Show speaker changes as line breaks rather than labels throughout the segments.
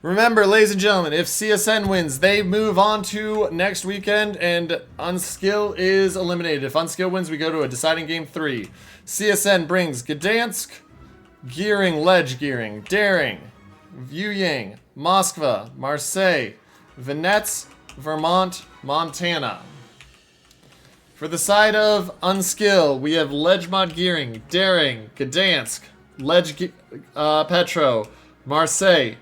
Remember, ladies and gentlemen, if CSN wins, they move on to next weekend, and UNSKL is eliminated. If UNSKL wins, we go to a deciding game 3. CSN brings Gdansk, Gearing, Ledge Gearing, Daring, Vyuyang, Moskva, Marseille, Vinets, Vermont, Montana. For the side of UNSKL, we have Ledgemod Gearing, Daring, Gdansk, Petro, Marseille,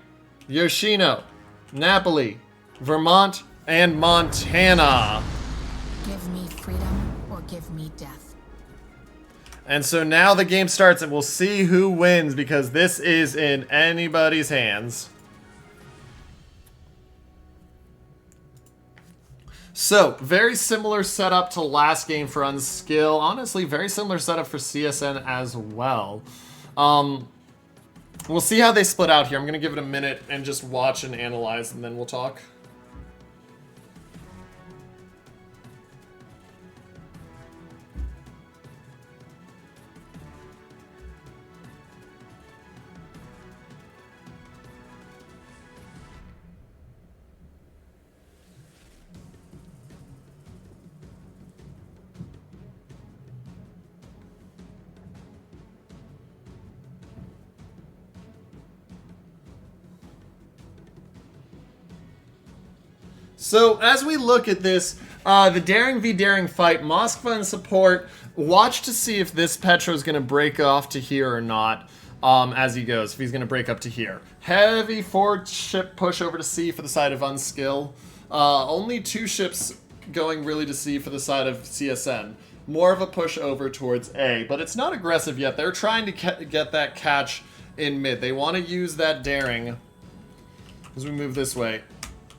Yoshino, Napoli, Vermont, and Montana.
Give me freedom or give me death.
And so now the game starts and we'll see who wins because this is in anybody's hands. So, very similar setup to last game for UNSKL. Honestly, very similar setup for CSN as well. We'll see how they split out here. I'm going to give it a minute and just watch and analyze, and then we'll talk. So, as we look at this, the Daring v Daring fight, Moskva in support, watch to see if this Petro is going to break off to here or not as he goes, if he's going to break up to here. Heavy 4-ship push over to C for the side of UNSKL. Only 2 ships going really to C for the side of CSN. More of a push over towards A, but it's not aggressive yet. They're trying to get that catch in mid. They want to use that Daring as we move this way.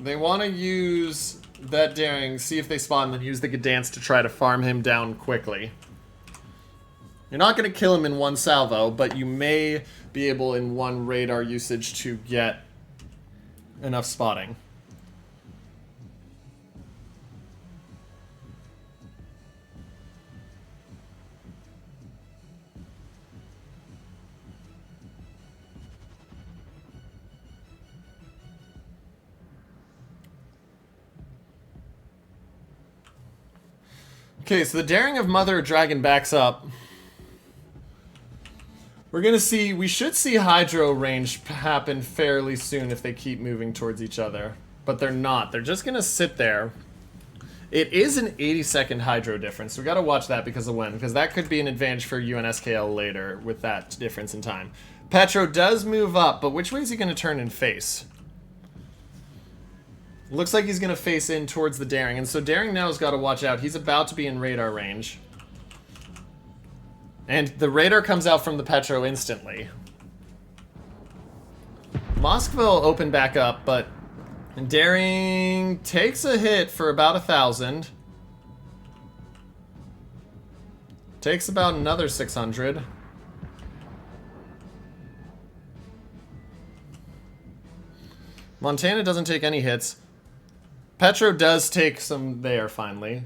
They want to use that Daring, see if they spawn, and then use the Gdansk to try to farm him down quickly. You're not going to kill him in one salvo, but you may be able in one radar usage to get enough spotting. Okay, so the Daring of Mother Dragon backs up. We're gonna see, we should see Hydro range happen fairly soon if they keep moving towards each other. But they're not, they're just gonna sit there. It is an 80-second Hydro difference, so we gotta watch that because of when, because that could be an advantage for UNSKL later with that difference in time. Petro does move up, but which way is he gonna turn and face? Looks like he's going to face in towards the Daring, and so Daring now has got to watch out. He's about to be in radar range. And the radar comes out from the Petro instantly. Moskva will open back up, but Daring takes a hit for about 1,000. Takes about another 600. Montana doesn't take any hits. Petro does take some there, finally.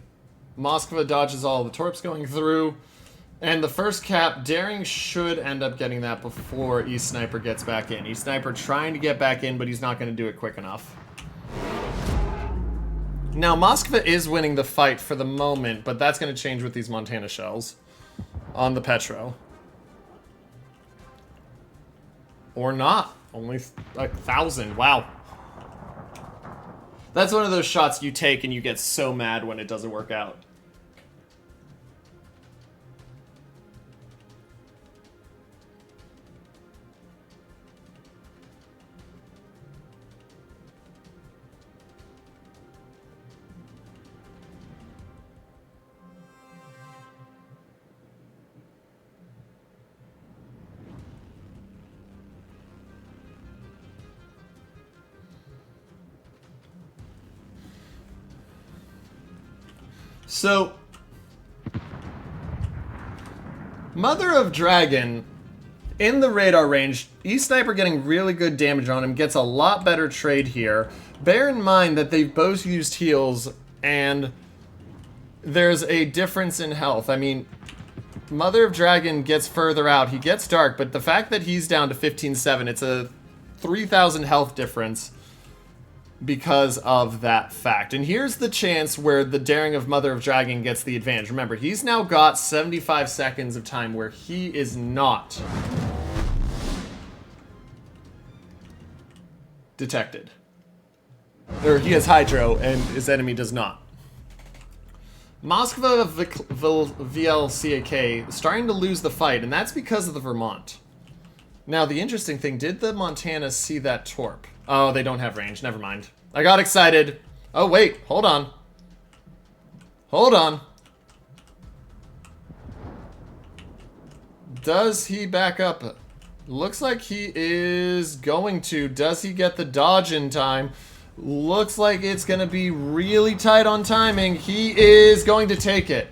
Moskva dodges all the torps going through. And the first cap, Daring should end up getting that before E-Sniper gets back in. E-Sniper trying to get back in, but he's not going to do it quick enough. Now, Moskva is winning the fight for the moment, but that's going to change with these Montana shells on the Petro. Or not. Only 1,000. Wow. That's one of those shots you take and you get so mad when it doesn't work out. So, Mother of Dragon, in the radar range, E-Sniper getting really good damage on him, gets a lot better trade here. Bear in mind that they've both used heals, and there's a difference in health. I mean, Mother of Dragon gets further out, he gets dark, but the fact that he's down to 15-7, it's a 3,000 health difference because of that fact. And here's the chance where the daring of Mother of Dragon gets the advantage. Remember, he's now got 75 seconds of time where he is not detected. Or he has Hydro and his enemy does not. Moskva VLCAK starting to lose the fight, and that's because of the Vermont. Now, the interesting thing, did the Montana see that Torp? Oh, they don't have range. Never mind. I got excited. Oh, wait. Hold on. Hold on. Does he back up? Looks like he is going to. Does he get the dodge in time? Looks like it's going to be really tight on timing. He is going to take it.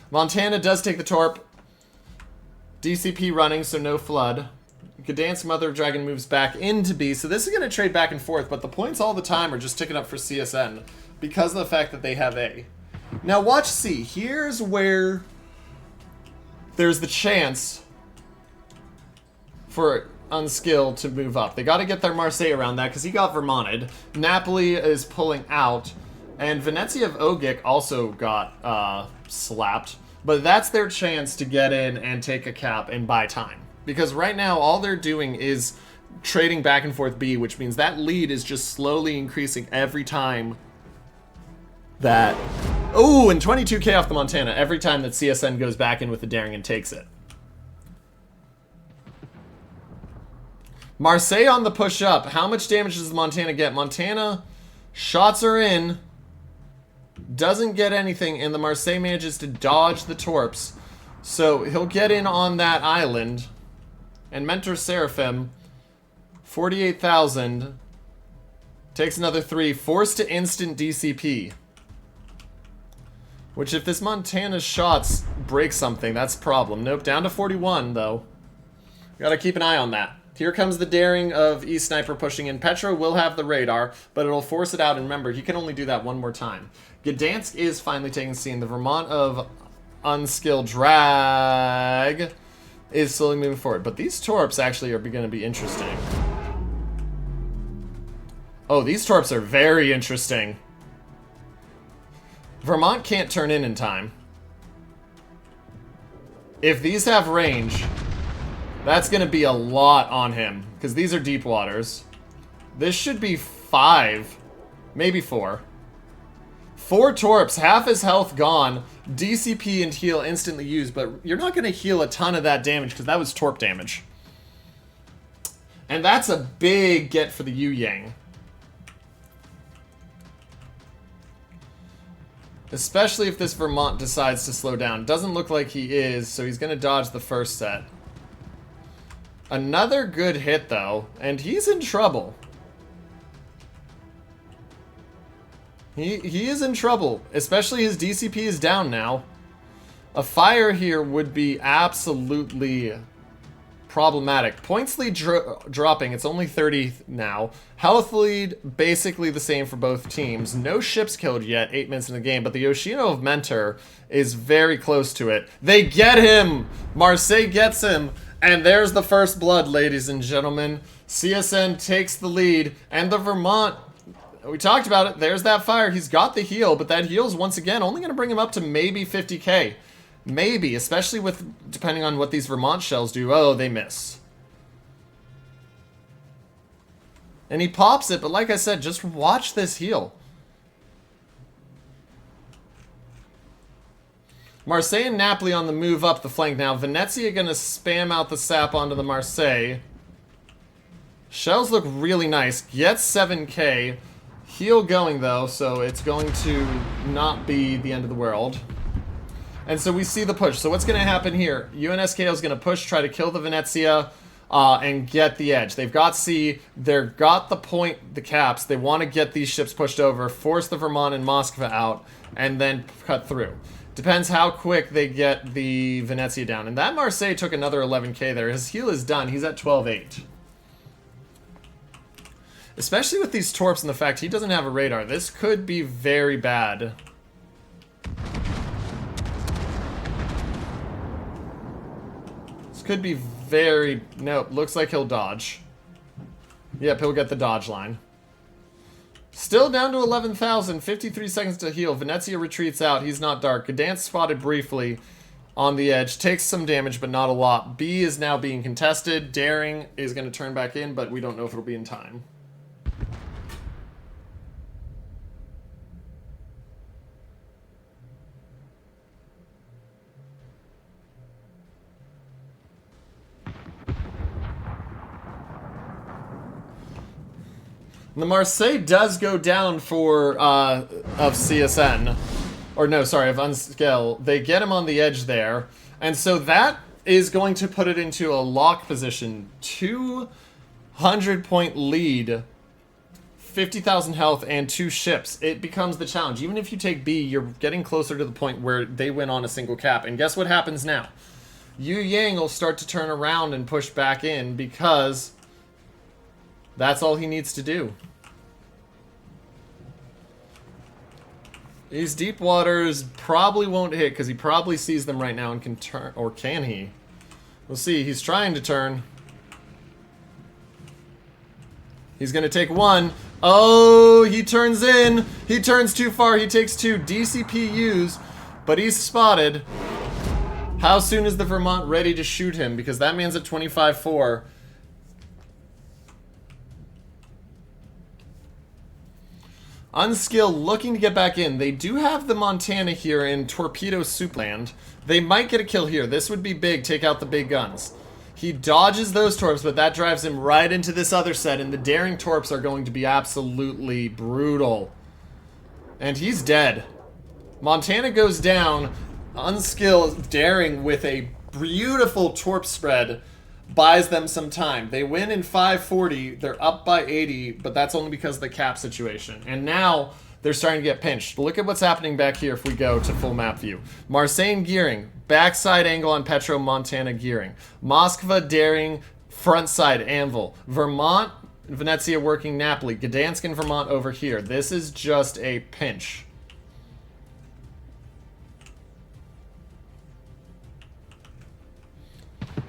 Montana does take the Torp. DCP running, so no flood. Gdansk Mother of Dragon moves back into B, so this is going to trade back and forth, but the points all the time are just ticking up for CSN because of the fact that they have A. Now watch C. Here's where there's the chance for UNSKL to move up. They got to get their Marseille around that because he got Vermonted. Napoli is pulling out, and Venezia of Ogic also got slapped. But that's their chance to get in and take a cap and buy time. Because right now, all they're doing is trading back and forth B, which means that lead is just slowly increasing every time that... Oh, and 22k off the Montana every time that CSN goes back in with the daring and takes it. Marseille on the push up. How much damage does the Montana get? Montana, shots are in. Doesn't get anything, and the Marseille manages to dodge the Torps. So he'll get in on that island. And Mentor Seraphim, 48,000. Takes another 3. Forced to instant DCP. Which, if this Montana's shots break something, that's a problem. Nope, down to 41, though. Gotta keep an eye on that. Here comes the daring of E-Sniper pushing in. Petro will have the radar, but it'll force it out. And remember, he can only do that one more time. Gdansk is finally taking scene. The Vermont of UNSKL Drag is slowly moving forward. But these Torps actually are going to be interesting. Oh, these Torps are very interesting. Vermont can't turn in time. If these have range, that's going to be a lot on him. Because these are deep waters. This should be 5. Maybe 4. 4 Torps, half his health gone. DCP and heal instantly used. But you're not going to heal a ton of that damage because that was Torp damage. And that's a big get for the Yu Yang. Especially if this Vermont decides to slow down. Doesn't look like he is, so he's going to dodge the first set. Another good hit, though, and he's in trouble. He is in trouble, especially his DCP is down now. A fire here would be absolutely problematic. Points lead dropping, it's only 30 now. Health lead basically the same for both teams. No ships killed yet, 8 minutes in the game, but the Yoshino of Mentor is very close to it. They get him! Marseille gets him! And there's the first blood, ladies and gentlemen. CSN takes the lead, and the Vermont, we talked about it, there's that fire. He's got the heal, but that heal's once again only going to bring him up to maybe 50k. Maybe, especially with, depending on what these Vermont shells do. Oh, they miss. And he pops it, but like I said, just watch this heal. Marseille and Napoli on the move up the flank now. Venezia going to spam out the sap onto the Marseille. Shells look really nice. Gets 7k. Heal going, though, so it's going to not be the end of the world. And so we see the push. So what's going to happen here? UNSKL is going to push, try to kill the Venezia, and get the edge. They've got C. They've got the point, the caps. They want to get these ships pushed over, force the Vermont and Moskva out, and then cut through. Depends how quick they get the Venezia down. And that Marseille took another 11k there. His heal is done. He's at 12.8. Especially with these Torps and the fact he doesn't have a radar. This could be very bad. This could be very... Nope, looks like he'll dodge. Yep, he'll get the dodge line. Still down to 11,000. 53 seconds to heal. Venezia retreats out. He's not dark. Gdansk spotted briefly on the edge. Takes some damage, but not a lot. B is now being contested. Daring is going to turn back in, but we don't know if it'll be in time. The Marseille does go down for, of CSN. Or no, sorry, of UNSKL. They get him on the edge there. And so that is going to put it into a lock position. 200-point lead. 50,000 health and 2 ships. It becomes the challenge. Even if you take B, you're getting closer to the point where they win on a single cap. And guess what happens now? Yu Yang will start to turn around and push back in because that's all he needs to do. These deep waters probably won't hit because he probably sees them right now and can turn. Or can he? We'll see. He's trying to turn. He's going to take 1. Oh, he turns in. He turns too far. He takes 2. DCP used, but he's spotted. How soon is the Vermont ready to shoot him? Because that man's at 25-4. UNSKL looking to get back in. They do have the Montana here in Torpedo Soup Land. They might get a kill here. This would be big. Take out the big guns. He dodges those torps, but that drives him right into this other set, and the Daring torps are going to be absolutely brutal. And he's dead. Montana goes down. UNSKL Daring with a beautiful torp spread buys them some time. They win in 540. They're up by 80, but that's only because of the cap situation. And now they're starting to get pinched. Look at what's happening back here if we go to full map view. Marseille gearing. Backside angle on Petro, Montana gearing. Moskva Daring, front side anvil. Vermont, Venezia working Napoli. Gdansk and Vermont over here. This is just a pinch.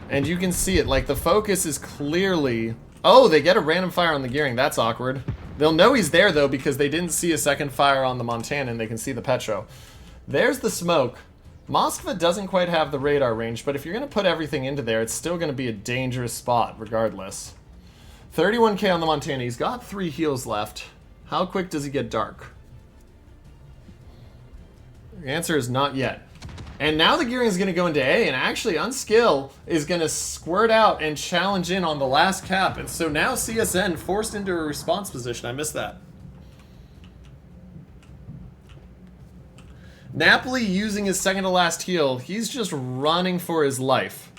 And you can see it, like the focus is clearly... Oh, they get a random fire on the gearing. That's awkward. They'll know he's there, though, because they didn't see a second fire on the Montana, and they can see the Petro. There's the smoke. Moskva doesn't quite have the radar range, but if you're going to put everything into there, it's still going to be a dangerous spot, regardless. 31k on the Montana. He's got 3 heals left. How quick does he get dark? The answer is not yet. And now the gearing is going to go into A, and actually UNSKL is going to squirt out and challenge in on the last cap. And so now CSN forced into a response position. I missed that. Napoli using his second to last heal. He's just running for his life.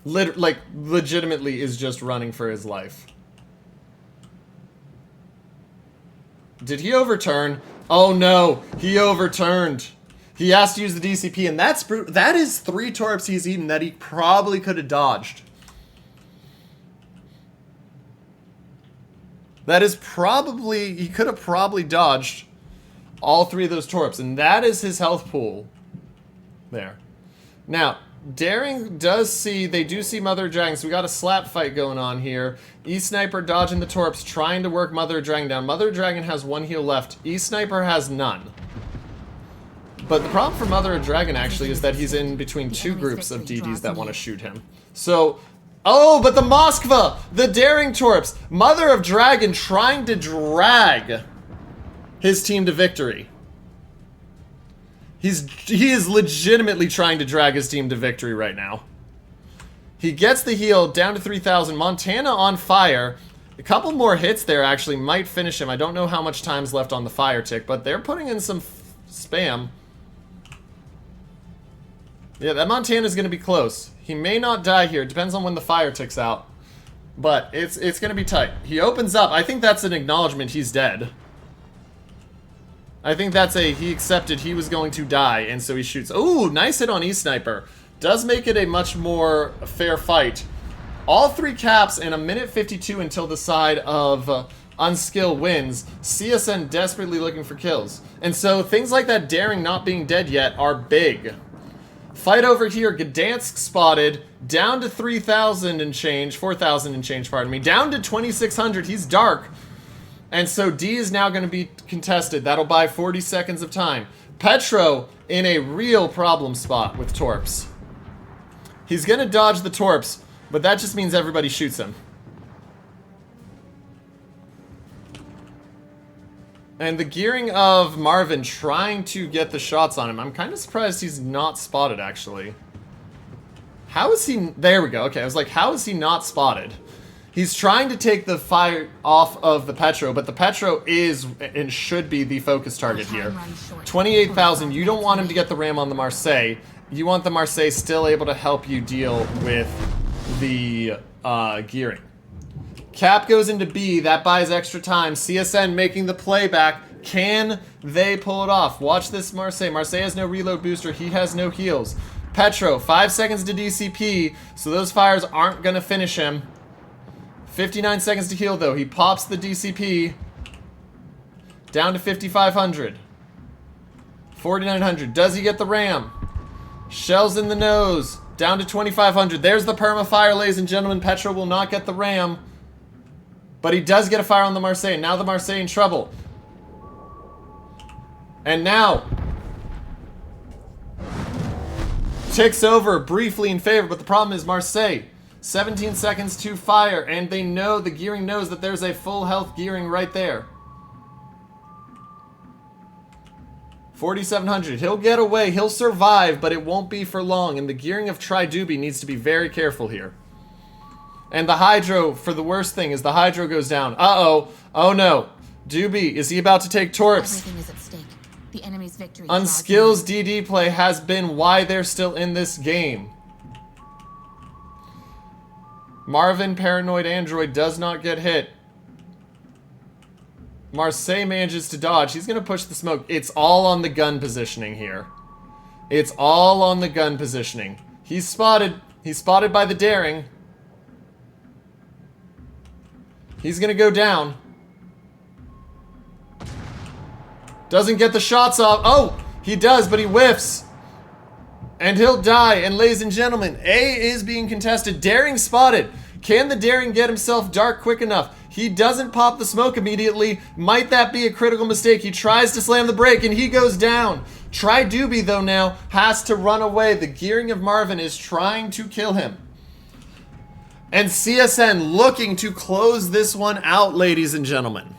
Legitimately is just running for his life. Did he overturn? Oh no, he overturned. He has to use the DCP, and that's that is 3 torps he's eaten that he probably could have dodged. That is probably, he could have probably dodged all 3 of those torps, and that is his health pool there. Now, Daring does see, they do see Mother Dragon, so we got a slap fight going on here. E-Sniper dodging the torps, trying to work Mother Dragon down. Mother Dragon has 1 heal left. E-Sniper has none. But the problem for Mother of Dragon, actually, is that he's in between 2 groups of DDs that want to shoot him. So, oh, but the Moskva! The Daring Torps! Mother of Dragon trying to drag his team to victory. He is legitimately trying to drag his team to victory right now. He gets the heal down to 3,000. Montana on fire. A couple more hits there, actually, might finish him. I don't know how much time's left on the fire tick, but they're putting in some spam. Yeah, that Montana's going to be close. He may not die here. It depends on when the fire ticks out. But it's going to be tight. He opens up. I think that's an acknowledgement he's dead. I think that's he accepted he was going to die, and so he shoots. Ooh, nice hit on E-Sniper. Does make it a much more fair fight. All 3 caps in 1:52 until the side of UNSKL wins. CSN desperately looking for kills. And so things like that Daring not being dead yet are big. Fight over here. Gdansk spotted. Down to 3,000 and change. 4,000 and change, pardon me. Down to 2,600. He's dark. And so D is now going to be contested. That'll buy 40 seconds of time. Petro in a real problem spot with Torps. He's going to dodge the Torps, but that just means everybody shoots him. And the gearing of Marvin trying to get the shots on him. I'm kind of surprised he's not spotted, actually. How is he... There we go. Okay, I was like, how is he not spotted? He's trying to take the fire off of the Petro, but the Petro is and should be the focus target here. 28,000. You don't want him to get the ram on the Marseille. You want the Marseille still able to help you deal with the gearing. Cap goes into B. That buys extra time. CSN making the playback. Can they pull it off? Watch this Marseille. Marseille has no reload booster. He has no heals. Petro, 5 seconds to DCP, so those fires aren't going to finish him. 59 seconds to heal, though. He pops the DCP. Down to 5,500. 4,900. Does he get the ram? Shells in the nose. Down to 2,500. There's the perma-fire, ladies and gentlemen. Petro will not get the ram. But he does get a fire on the Marseille. Now the Marseille in trouble. And now... ticks over briefly in favor, but the problem is Marseille. 17 seconds to fire, and they know, the gearing knows that there's a full health gearing right there. 4,700. He'll get away. He'll survive, but it won't be for long. And the gearing of Tridubi needs to be very careful here. And the Hydro, for the worst thing, is the Hydro goes down. Uh-oh. Oh, no. Doobie, is he about to take Torps?
Everything is at stake. The enemy's victory.
Unskill's DD play has been why they're still in this game. Marvin, Paranoid Android, does not get hit. Marseille manages to dodge. He's going to push the smoke. It's all on the gun positioning here. It's all on the gun positioning. He's spotted. He's spotted by the daring. He's going to go down. Doesn't get the shots off. Oh, he does, but he whiffs. And he'll die. And ladies and gentlemen, A is being contested. Daring spotted. Can the Daring get himself dark quick enough? He doesn't pop the smoke immediately. Might that be a critical mistake? He tries to slam the brake and he goes down. Tridubi, though, now has to run away. The gearing of Marvin is trying to kill him. And CSN looking to close this one out, ladies and gentlemen.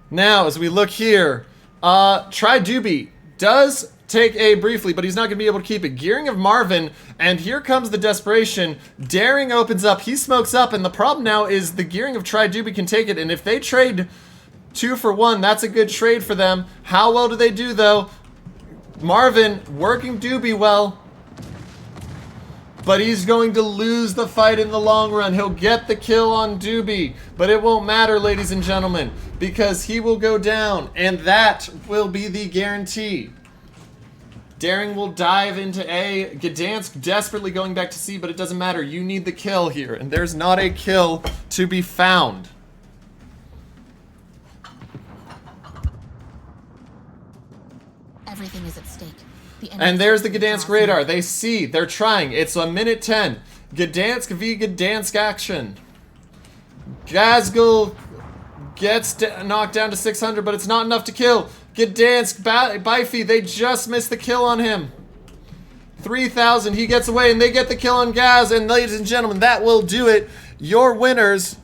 Now, as we look here, Tridubi does take A briefly, but he's not going to be able to keep it. Gearing of Marvin, and here comes the desperation. Daring opens up, he smokes up, and the problem now is the gearing of Tridubi can take it, and if they trade 2 for 1, that's a good trade for them. How well do they do, though? Marvin working Doobie well, but he's going to lose the fight in the long run. He'll get the kill on Doobie, but it won't matter, ladies and gentlemen, because he will go down, and that will be the guarantee. Daring will dive into A. Gdansk desperately going back to C, but it doesn't matter. You need the kill here, and there's not a kill to be found.
Everything is at stake.
And there's the Gdansk radar. They see. They're trying. It's a minute 10. Gdansk v Gdansk action. Gazgul gets knocked down to 600, but it's not enough to kill. Gdansk, Bifi, they just missed the kill on him. 3,000. He gets away, and they get the kill on Gaz. And ladies and gentlemen, that will do it. Your winners.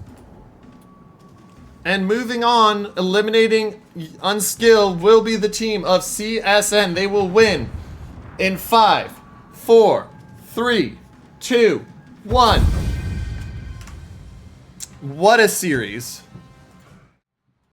And moving on, eliminating Unskilled will be the team of CSN. They will win in 5, 4, 3, 2, 1. What a series.